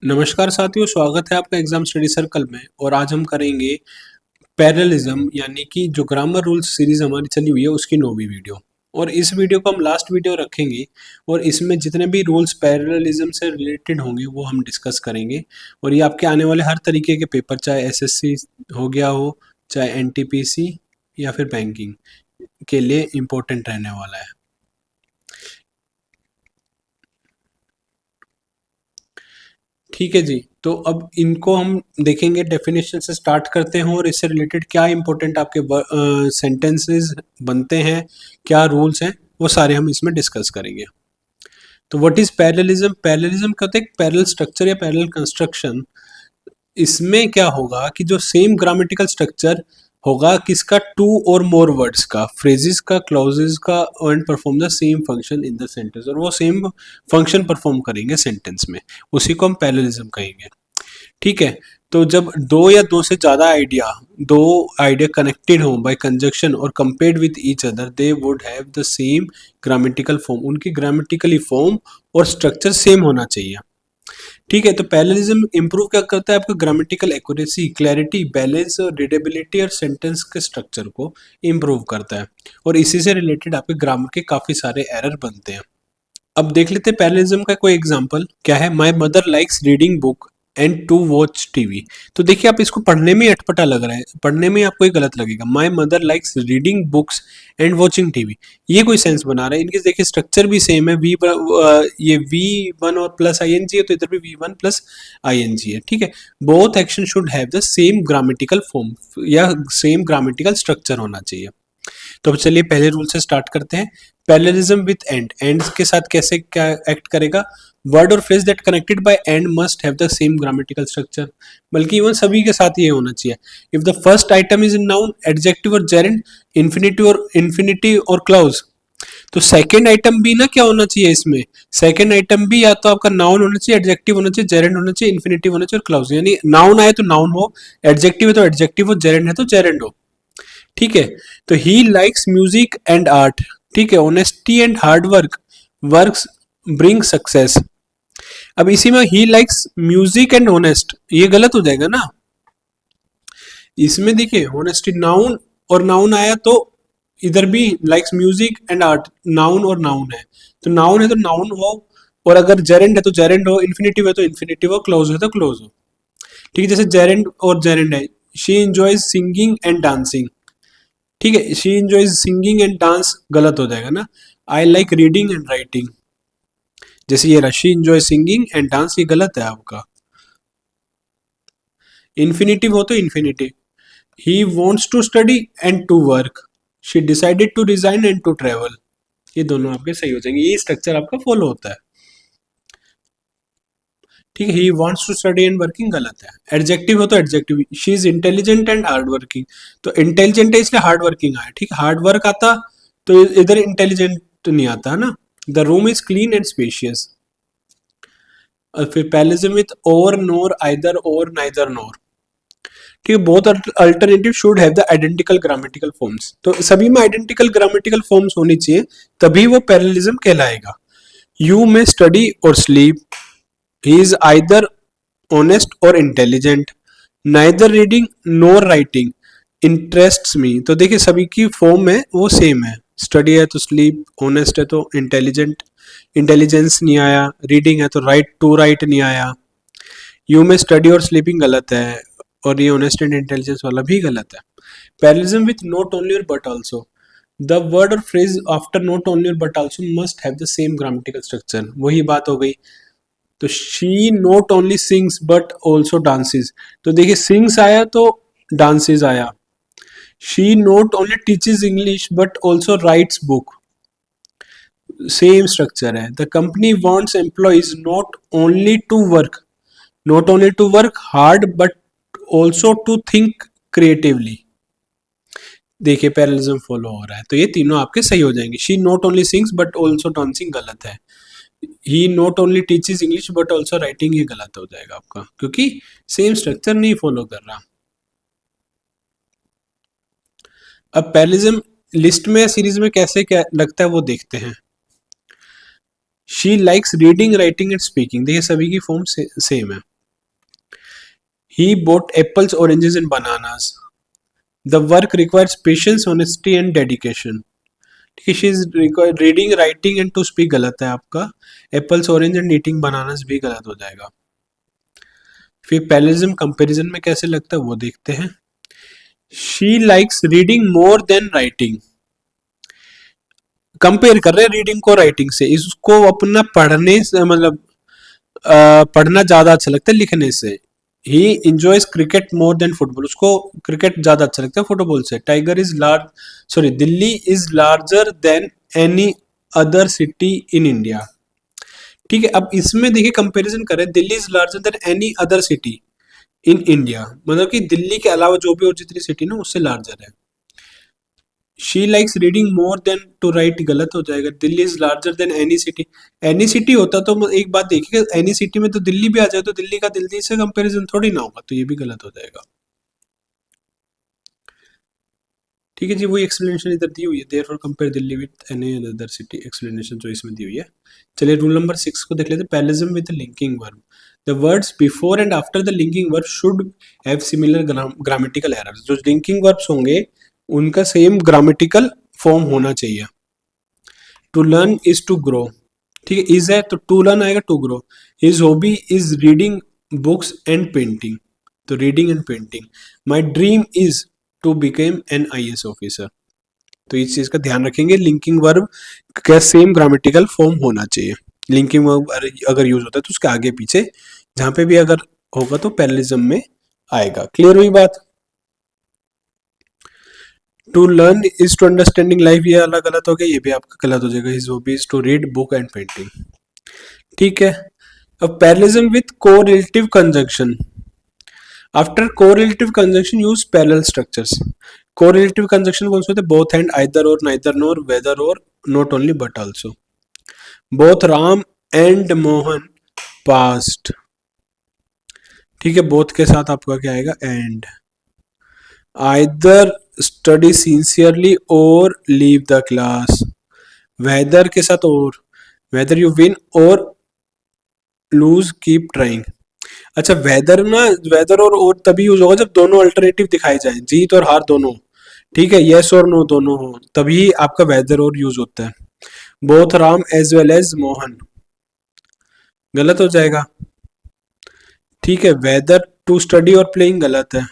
नमस्कार साथियों, स्वागत है आपका एग्जाम स्टडी सर्कल में। और आज हम करेंगे पैरेललिज्म, यानी कि जो ग्रामर रूल्स सीरीज हमारी चली हुई है उसकी 9वीं वीडियो। और इस वीडियो को हम लास्ट वीडियो रखेंगे और इसमें जितने भी रूल्स पैरेललिज्म से रिलेटेड होंगे वो हम डिस्कस करेंगे। और ये आपके आने वाले हर तरीके के पेपर, चाहे एसएससी हो गया हो, चाहे एनटीपीसी या फिर बैंकिंग के लिए इम्पोर्टेंट रहने वाला है। ठीक है जी, तो अब इनको हम देखेंगे, डेफिनेशन से स्टार्ट करते हैं और इससे रिलेटेड क्या इंपॉर्टेंट आपके सेंटेंसेस बनते हैं, क्या रूल्स हैं, वो सारे हम इसमें डिस्कस करेंगे। तो व्हाट इज पैरेललिज्म? पैरेललिज्म क्या होता है? पैरेलल स्ट्रक्चर या पैरेलल कंस्ट्रक्शन। इसमें क्या होगा कि जो सेम ग्रामेटिकल स्ट्रक्चर होगा किसका, टू और मोर वर्ड्स का, फ्रेजेस का, क्लॉजेस का, and perform the same function in the sentence, और वो सेम फंक्शन परफॉर्म करेंगे सेंटेंस में, उसी को हम पैरेललिज्म कहेंगे। ठीक है, तो जब दो आइडिया कनेक्टेड हो बाय कंजक्शन और compared with each other, they would have the same grammatical form. उनकी ग्रामेटिकली फॉर्म और स्ट्रक्चर सेम होना चाहिए। ठीक है, तो पैरेललिज्म इंप्रूव क्या करता है? आपका ग्रामेटिकल एक्यूरेसी, क्लैरिटी, बैलेंस और रीडेबिलिटी और सेंटेंस के स्ट्रक्चर को इंप्रूव करता है। और इसी से रिलेटेड आपके ग्रामर के काफी सारे एरर बनते हैं। अब देख लेते हैं पैरेललिज्म का कोई एग्जांपल क्या है। My mother likes reading book and to watch TV. तो देखिए, आप इसको पढ़ने में अटपटा लग रहा है, पढ़ने में आपको ये गलत लगेगा। My mother likes reading books and watching TV, ये कोई सेंस बना रहा है? इनके देखिए स्ट्रक्चर भी सेम है। ये V1 और प्लस ING है, तो इधर भी V1 प्लस ING है। ठीक है, both action should have the same grammatical form या सेम ग्रामेटिकल स्ट्रक्चर होना चाहिए। तो अब चलिए पहले रूल से स्टार्ट करते हैं। पैरेललिज्म विद एंड, एंड के साथ कैसे क्या एक्ट करेगा? वर्ड और phrase that connected by and must have the same grammatical structure, बल्कि इवन सभी के साथ ये होना चाहिए। If the first item is in noun, adjective और जेरेंड, इन्फिनिटी और क्लाउज, तो सेकंड आइटम भी ना क्या होना चाहिए इसमें? सेकंड आइटम भी या तो आपका नाउन होना चाहिए, एडजेक्टिव होना चाहिए, जेरेंड होना चाहिए, इन्फिनिटिव होना चाहिए और क्लाउज। यानी नाउन आए तो नाउन हो, एडजेक्टिव है तो एडजेक्टिव हो, जेरेंड है तो जेरेंड हो। ठीक है, तो he likes music and art. ठीक है, honesty and hard works bring success. अब इसी में he likes music and honest, ये गलत हो जाएगा ना। इसमें देखिए ऑनेस्टी नाउन और नाउन आया, तो इधर भी likes music and art noun और नाउन है तो नाउन हो, और अगर जेरेंड है तो जेरेंड हो, इन्फिनिटिव है तो इन्फिनिटिव हो, क्लोज है तो क्लोज हो। ठीक है, जैसे जेरेंड और जेरेंड है। She enjoys singing and dancing. ठीक है, she enjoys singing and dance गलत हो जाएगा ना। I like reading and writing, जैसे ये रहा she enjoy singing and dance, ये गलत है आपका। इन्फिनिटिव हो तो infinitive. He wants to study and to work, she decided to resign and to travel, ये दोनों आपके सही हो जाएंगे। ये स्ट्रक्चर आपका फॉलो होता है। ठीक है, he wants to study and working गलत है। एडजेक्टिव हो तो adjective, she is intelligent and hard working, तो इंटेलिजेंट है इसलिए हार्ड वर्किंग आया। ठीक है, हार्ड वर्क आता तो इधर इंटेलिजेंट नहीं आता है ना। The room is clean and spacious. और फिर पैरेललिज्म विद और, नोर, आइदर और, नाइदर नोर। ठीक है, both alternative should have the identical grammatical forms, तो सभी में आइडेंटिकल ग्रामेटिकल फॉर्म्स होनी चाहिए, तभी वो पैरेललिज्म कहलाएगा। यू में study or sleep, he is either honest और इंटेलिजेंट, नाइदर रीडिंग नोर राइटिंग इंटरेस्ट्स मी। तो देखिए सभी की फॉर्म है वो सेम है। स्टडी है तो स्लीप, ऑनेस्ट है तो इंटेलिजेंट, इंटेलिजेंस नहीं आया, रीडिंग है तो राइट टू राइट नहीं आया। यू में स्टडी और स्लीपिंग गलत है, और ये ऑनेस्ट एंड इंटेलिजेंस वाला भी गलत है। पैरेललिज्म विथ नॉट ओनली और बट आल्सो, द वर्ड और फ्रेज आफ्टर नॉट ओनली और but also must have the same grammatical structure, वही बात हो गई। तो she not only sings but also dances, तो देखिए सिंग्स आया तो डांसेस आया। She not only teaches English but also writes book, same structure है। The company wants employees not only to work hard but also to think creatively. देखिए parallelism follow हो रहा है, तो ये तीनों आपके सही हो जाएंगे। She not only sings but also dancing गलत है। He not only teaches English but also writing, ये गलत हो जाएगा आपका, क्योंकि सेम स्ट्रक्चर नहीं फॉलो कर रहा। अब पैरेललिज्म लिस्ट में सीरीज में कैसे क्या लगता है वो देखते हैं। She likes reading writing and speaking, देखिए सभी की फॉर्म सेम है। He bought apples oranges and bananas. The work requires patience honesty and dedication. ठीक है, she is reading writing and to speak गलत है आपका, apples orange and eating bananas भी गलत हो जाएगा। फिर पैरलिज्म कंपैरिजन में कैसे लगता है वो देखते हैं। She likes reading more than writing, compare कर रहे हैं रीडिंग को राइटिंग से, इसको अपना पढ़ने से मतलब पढ़ना ज्यादा अच्छा लगता है लिखने से। He enjoys cricket more than football, उसको क्रिकेट ज्यादा अच्छा लगता है फुटबॉल से। Tiger is large sorry Delhi is larger than any other city in India. ठीक है, अब इसमें देखिए कंपैरिजन करें, Delhi is larger than any other city in India, मतलब कि दिल्ली के अलावा जो भी और जितनी सिटी ना उससे लार्जर है। She likes reading more than to write गलत हो जाएगा, Delhi is larger than any city. Any city होता तो एक बात देखिए, एनी सिटी में तो दिल्ली भी आ जाए तो दिल्ली का दिल्ली से कंपैरिजन थोड़ी ना होगा, तो ये भी गलत हो जाएगा। ठीक है जी, वही एक्सप्लेनेशन इधर दी हुई है, therefore compare Delhi with any other city, explanation जो इसमें दी हुई है। चलिए रूल नंबर 6 को देख लेते हैं, parallelism with linking verb. The words before and after the linking verb should have similar grammatical errors. जो लिंकिंग वर्ब्स होंगे उनका सेम ग्रामेटिकल फॉर्म होना चाहिए। To learn is to grow, ठीक है, इज है तो टू लर्न आएगा, to grow. His hobby is reading books and painting, तो reading and painting. My dream is to become an IAS officer, तो इस चीज का ध्यान रखेंगे, लिंकिंग वर्ब का सेम ग्रामेटिकल फॉर्म होना चाहिए। लिंकिंग वर्ब अगर यूज होता है तो उसके आगे पीछे जहां पे भी अगर होगा तो पैरलिज्म में आएगा। क्लियर हुई बात। To learn is to understanding life, ये अलग गलत हो गया, ये भी आपका गलत हो जाएगा। His hobby is to read book and painting. ठीक है, अब parallelism with correlative conjunction. After correlative conjunction use parallel structures. Correlative conjunction कौन से होते हैं, both and, either or, neither nor, whether or, not only but also. Both Ram and Mohan passed, ठीक है, both के साथ आपका क्या आएगा, and. Either study sincerely or leave the class, whether के साथ और, वेदर यू विन और लूज कीप ट्राइंग। अच्छा, वेदर ना, वेदर और तभी यूज होगा जब दोनों अल्टरनेटिव दिखाए जाए, जीत और हार दोनों, ठीक है, यस और नो दोनों हो, तभी आपका वेदर और यूज होता है। Both Ram as well as Mohan गलत हो जाएगा। ठीक है, whether to study or playing गलत है,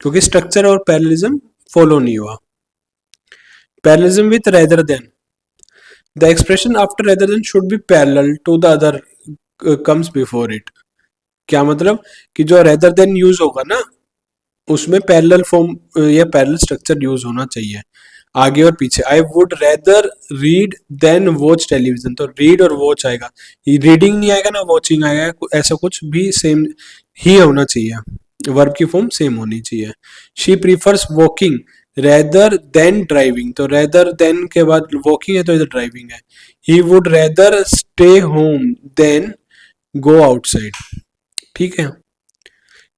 क्योंकि स्ट्रक्चर और पैरेललिज्म फॉलो नहीं हुआ। Parallelism with rather than, the expression after rather than should be parallel to the other comes before it. क्या मतलब कि जो रेदर देन यूज होगा ना उसमें पैरेलल फॉर्म या पैरेलल स्ट्रक्चर यूज होना चाहिए, आगे और पीछे। I would rather read than watch television, तो रीड और वॉच आएगा, रीडिंग नहीं आएगा ना वॉचिंग आएगा, ऐसा कुछ भी सेम ही होना चाहिए, वर्ब की फॉर्म सेम होनी चाहिए। She prefers walking rather than driving, तो रेदर देन के बाद वॉकिंग है तो इधर ड्राइविंग है। He would rather stay home than go outside. ठीक है,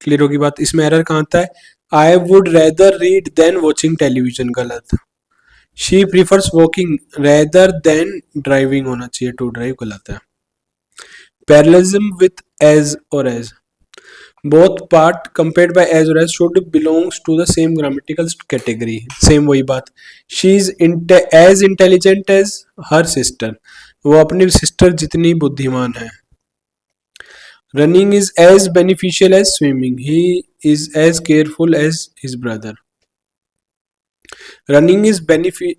क्लियर होगी बात। इसमें एरर कहाँ आता है, I would rather read than watching television, गलत। She prefers walking rather than driving होना चाहिए, टू ड्राइव, गलत है। पैरेललिज्म विथ एज और as, both part compared by as और as should belongs to the same grammatical category, same वही बात। She is as intelligent as her sister, वो अपनी सिस्टर जितनी बुद्धिमान है। Running is as beneficial as swimming, he is as careful as his brother. Running is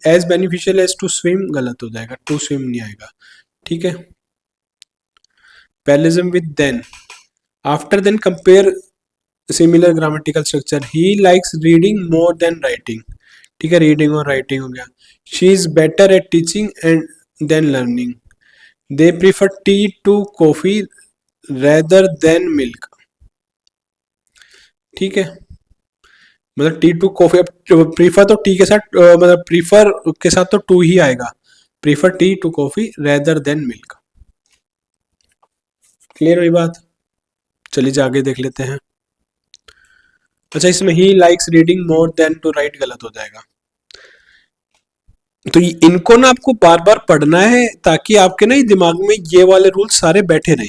as beneficial as to swim, गलत हो जाएगा, टू स्विम नहीं आएगा। ठीक है, parallelism with than, after than compare similar grammatical structure. He likes reading more than writing, ठीक है, reading और राइटिंग हो गया। She is better at teaching and then learning. They prefer tea to coffee rather than milk. ठीक है, मतलब tea to coffee, अब prefer तो टी के साथ मतलब प्रीफर के साथ तो टू ही आएगा, prefer tea to coffee rather than milk. Clear हुई बात। चलिए आगे देख लेते हैं। अच्छा, इसमें he likes reading more than to write गलत हो जाएगा, तो इनको ना आपको बार बार पढ़ना है ताकि आपके ना दिमाग में ये वाले रूल सारे बैठे रहे।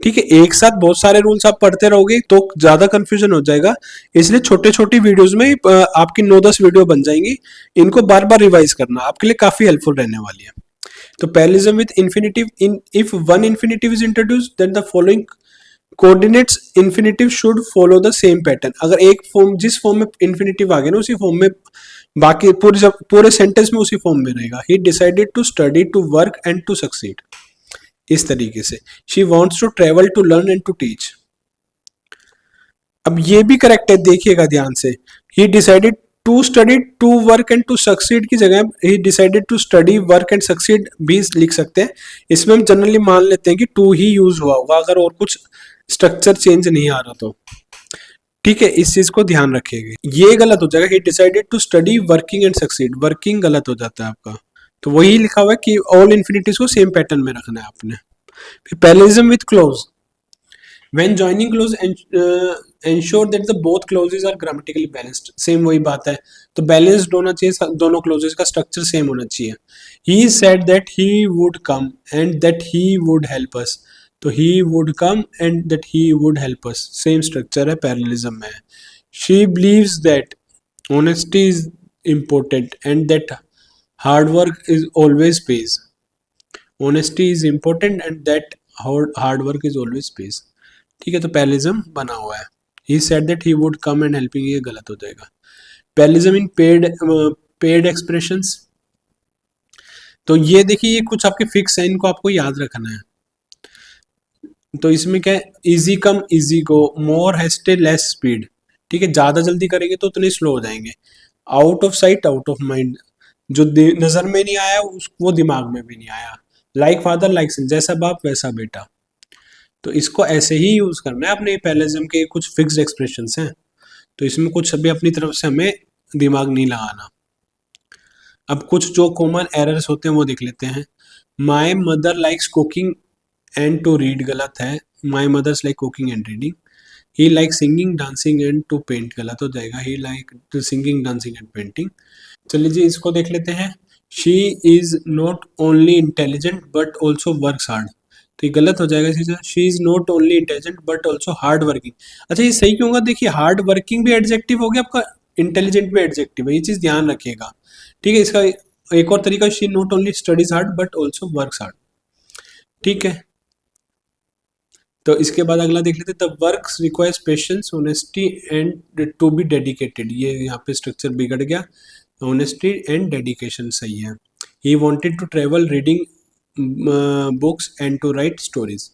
ठीक है, एक साथ बहुत सारे रूल्स आप पढ़ते रहोगे तो ज्यादा कंफ्यूजन हो जाएगा, इसलिए छोटे छोटी वीडियोस में आपकी 9-10 वीडियो बन जाएंगी, इनको बार बार रिवाइज करना आपके लिए काफी हेल्पफुल रहने वाली है। तो parallelism with infinitive, in if one infinitive is introduced then the following coordinates infinitive should follow the same pattern. अगर एक फॉर्म, जिस फॉर्म में इंफिनिटिव आ गया ना, उसी फॉर्म में बाकी पूरे सेंटेंस में उसी फॉर्म में रहेगा। He decided to study, to work and to succeed, इस तरीके से। She wants to travel, to learn and to teach. अब ये भी करेक्ट है, देखिएगा ध्यान से। He decided to study, to work and to succeed की जगह he decided to study, work and succeed भी लिख सकते हैं। इसमें हम जनरली मान लेते हैं कि टू ही यूज हुआ होगा, अगर और कुछ स्ट्रक्चर चेंज नहीं आ रहा तो। ठीक है, इस चीज को ध्यान रखिएगा। ये गलत हो जाएगा, he decided to study working and succeed, working गलत हो जाता है आपका। तो वही लिखा हुआ है कि ऑल इन्फिनिटीज को सेम पैटर्न में रखना है आपने। फिर parallelism with close, when joining clause ensure that the both clauses are grammatically balanced, same वही बात है। तो बैलेंस्ड होना चाहिए, दोनों क्लोजेस का स्ट्रक्चर सेम होना चाहिए। he said that he would come and that he would help us, तो he would come and that he would help us, same structure है, पैरेललिज्म में है। she believes that honesty is important and that hard work is always pays, honesty is important and that hard work is always pays। ठीक है, तो parallelism बना हुआ है। He said that he would come and helping, ये गलत हो जाएगा। पैरेललिज्म इन पेड एक्सप्रेशंस, तो ये देखिए, ये कुछ आपके फिक्स है, इनको आपको याद रखना है। तो इसमें क्या है, इजी कम इजी गो, मोर हेस्टे लेस स्पीड। ठीक है, ज्यादा जल्दी करेंगे तो उतने स्लो हो जाएंगे। Out of sight out of mind, जो नजर में नहीं आया वो दिमाग में भी नहीं आया। लाइक फादर लाइक सन, जैसा बाप वैसा बेटा। तो इसको ऐसे ही यूज करना है अपने। पैरेललिज्म के कुछ फिक्स्ड एक्सप्रेशंस हैं, तो इसमें कुछ अभी अपनी तरफ से हमें दिमाग नहीं लगाना। अब कुछ जो कॉमन एरर्स होते हैं वो देख लेते हैं। My mother likes cooking and to read, गलत है। My mothers like cooking and reading. He like singing dancing and to paint, गलत हो जाएगा। He like singing dancing and painting. चलिए जी, इसको देख लेते हैं। She is not only intelligent but also works hard, तो ये गलत हो जाएगा इसी से। She is not only intelligent but also hard working. अच्छा, ये सही क्यों होगा? देखिए, हार्ड वर्किंग भी एडजेक्टिव हो गया आपका, इंटेलिजेंट भी एडजेक्टिव है, ये चीज ध्यान रखिएगा। ठीक है, इसका एक और तरीका, she not only studies hard but also works hard. ठीक है, तो इसके बाद अगला देख लेते हैं। The work requires patience, honesty and to be dedicated, ये यहाँ पे स्ट्रक्चर बिगड़ गया। ऑनेस्टी एंड डेडिकेशन सही है। He wanted to travel reading books and to write stories,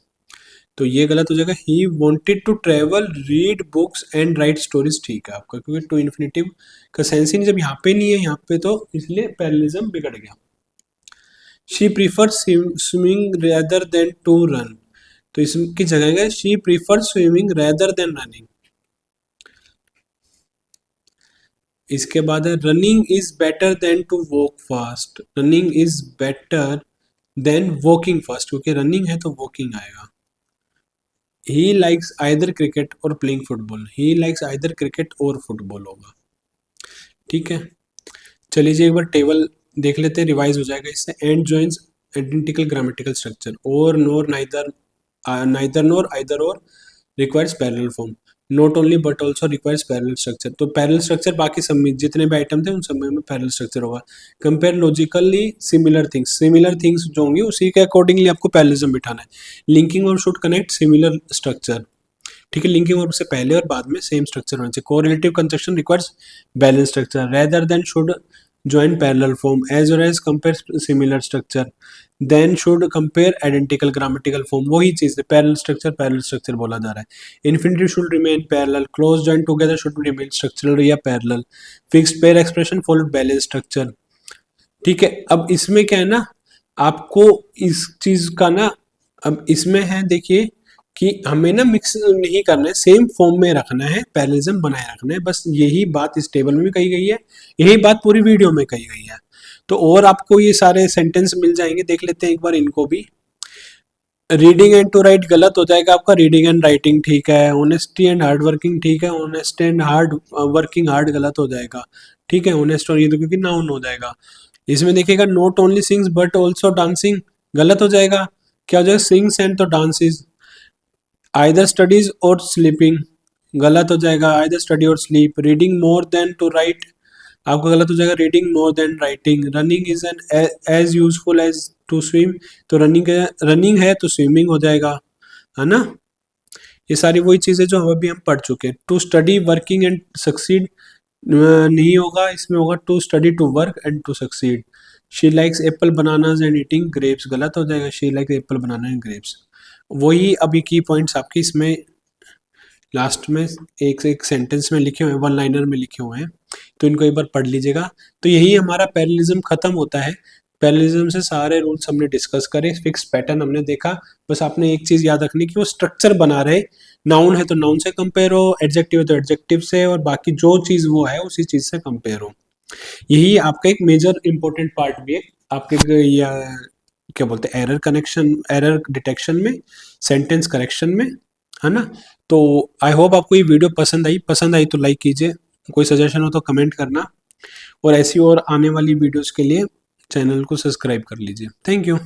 तो ये गलत हो जाएगा। He wanted to travel read books and write stories, ठीक है आपका, क्योंकि टू इन्फिनिटिव का सेंस ही नहीं, जब यहाँ पे नहीं है यहाँ पे, तो इसलिए पैरेललिज्म बिगड़ गया। She prefer swimming rather than to run, तो इसकी जगह है she prefer swimming rather than running. इसके बाद है running is better than to walk fast, running is better than walking fast, क्योंकि रनिंग है तो वॉकिंग आएगा। He likes either cricket or playing football, he likes either cricket or football होगा। ठीक है, चलिए जी, एक बार टेबल देख लेते हैं, रिवाइज हो जाएगा इससे। And joins identical grammatical structure, और नोर नाइदर, नाइदर नोर आइदर और requires parallel form, not only but also requires parallel structure. तो पैरेलल स्ट्रक्चर बाकी सब में जितने भी आइटम थे उन सब में पैरेलल स्ट्रक्चर होगा। Compare logically similar things, similar things जो होंगी उसी के अकॉर्डिंगली आपको पैरेललिज्म बिठाना है। लिंकिंग और शुड कनेक्ट सिमिलर स्ट्रक्चर, ठीक है, लिंकिंग वर्ब से पहले और बाद में सेम स्ट्रक्चर होना चाहिए। Correlative conjunction requires balance structure, rather than should join parallel form, as और as compare similar structure, then should compare identical grammatical form, वही चीज है, पैरेलल स्ट्रक्चर बोला जा रहा है। Infinitive should remain parallel, close join together should remain structural या parallel, fixed pair expression followed balance structure. ठीक है, अब इसमें क्या है ना, आपको इस चीज का ना, अब इसमें है देखिए कि हमें ना मिक्स नहीं करना है, सेम फॉर्म में रखना है, पैरेललिज्म बनाए रखना है, बस यही बात इस टेबल में भी कही गई है, यही बात पूरी वीडियो में कही गई है। तो और आपको ये सारे सेंटेंस मिल जाएंगे, देख लेते हैं एक बार इनको भी। रीडिंग एंड टू राइट गलत हो जाएगा आपका, रीडिंग एंड राइटिंग ठीक है। ऑनेस्टी एंड हार्ड वर्किंग ठीक है, honest and hard working hard गलत हो जाएगा। ठीक है, ऑनेस्ट और ये तो क्योंकि नाउन हो जाएगा। इसमें देखिएगा not only sings but also dancing गलत हो जाएगा, क्या हो जाएगा, सिंग्स एंड तो dances. Either studies or sleeping, गलत हो जाएगा, either study or sleep. Reading more than to write, आपका गलत हो जाएगा, reading more than writing. Running is an as useful as to swim, तो रनिंग है तो स्विमिंग हो जाएगा, है ना। ये सारी वही चीजें जो अभी हम पढ़ चुके हैं। To study working and succeed नहीं होगा, इसमें होगा to study to work and to succeed. She likes apple bananas and eating grapes, गलत हो जाएगा, she likes apple banana and grapes. वही अभी की पॉइंट्स आपके इसमें लास्ट में एक एक सेंटेंस में लिखे हुए हैं, वन लाइनर में लिखे हुए हैं, तो इनको एक बार पढ़ लीजिएगा। तो यही हमारा पैरेललिज्म खत्म होता है। पैरेललिज्म से सारे रूल्स हमने डिस्कस करे, फिक्स पैटर्न हमने देखा। बस आपने एक चीज याद रखनी कि वो स्ट्रक्चर बना रहे, नाउन है तो नाउन से कंपेयर हो, एडजेक्टिव है तो एडजेक्टिव से, और बाकी जो चीज वो है उसी चीज से कंपेयर हो। यही आपका एक मेजर इंपॉर्टेंट पार्ट भी है आपके या क्या बोलते हैं एरर कनेक्शन, एरर डिटेक्शन में, सेंटेंस करेक्शन में, है ना। तो आई होप आपको ये वीडियो पसंद आई तो लाइक कीजिए, कोई सजेशन हो तो कमेंट करना, और ऐसी और आने वाली वीडियोस के लिए चैनल को सब्सक्राइब कर लीजिए। Thank you.